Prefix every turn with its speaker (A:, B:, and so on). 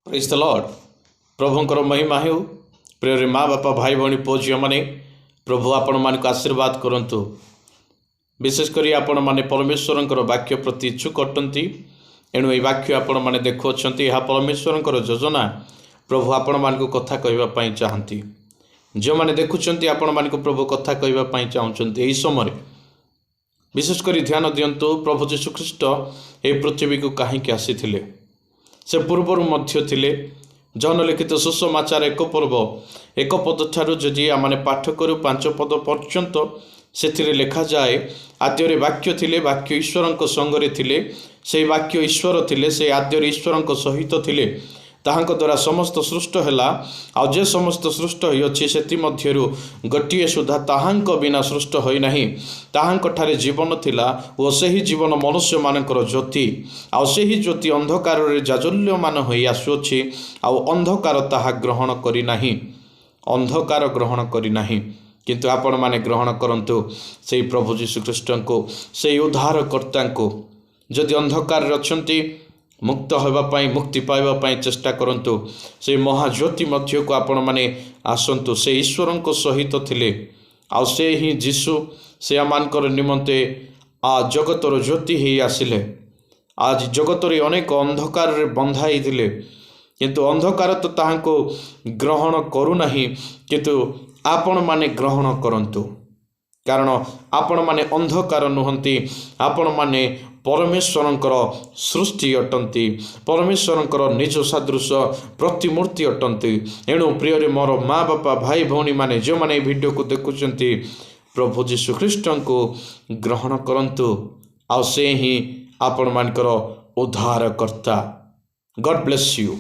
A: Praise the Lord. प्रभुंकर महिमा हो। प्रिय माँ बापा भाई भौणी पुओ झील मैंने प्रभु आपण मानक आशीर्वाद करंतु। विशेषकर आपण माने परमेश्वर वाक्य प्रति इच्छुक अटंती। एणु ये वाक्य आपण माने देखुंत यह परमेश्वर योजना। प्रभु आपण मानक कथा कहवाई चाहती। जो मैंने देखुंत आपण मानक प्रभु कथा कहवाई चाहते। यही समय विशेषकर ध्यान दिंतु प्रभु जीशुख्रीष्ट ये पृथ्वी को कहीं आसी से पूर्वर मध्य थिले। जन लिखित सुसमाचार एक पर्व एक पद ठारू जदि आम पाठ करूँ 5 पद पर्यंत से लिखा जाए आद्य वाक्य थिले, वाक्य ईश्वर संगरे थिले, से वाक्य ईश्वर थिले, से आद्य ईश्वर सहित थिले। ताहांक द्वारा समस्त सृष्ट हैला। आ जे समस्त सृष्ट होइछि सेति मध्यरु गोटिए सुधा ताहांक बिना सृष्ट होई नाही। ताहांक ठारे जीवन थिला ओ सेही जीवन मनुष्य मानकर ज्योति। आ सेही ज्योति अंधकार रे जाजल्यमान होई आसुछि। आ अंधकार ताहा ग्रहण करि नाही, अंधकार ग्रहण करि नाही। किंतु आपण माने ग्रहण करंतु सेही प्रभु यीशु ख्रीष्ट को, सेही उद्धारकर्ता को। जदि अंधकार रछंती मुक्त होगापाई, मुक्ति पाइबापाई चेष्टा करंतु। से महाज्योति मध्य को आपण माने आसंतु। से ईश्वर को सहित थिले। आ से ही जीशु से आमानकर निमंते जगतर ज्योति ही आसिले। आज जगत अनेक अंधकार रे बंधाई थिले, किंतु अंधकार तो ताहाको ग्रहण करू नाही। किंतु आपण माने ग्रहण करंतु, कारण आपण माने अंधकार नुहंती। आपण माने परमेश्वरंकर सृष्टि अटंती, परमेश्वरंकर निज सदृश प्रतिमूर्ति अटंती। एणु प्रिय मोर माँ बापा भाई भौणी माने जो माने वीडियो को देखुचंती प्रभु यीशु ख्रीष्ट को ग्रहण करंतु। आ से ही आपण मानकर उद्धारकर्ता। God bless you.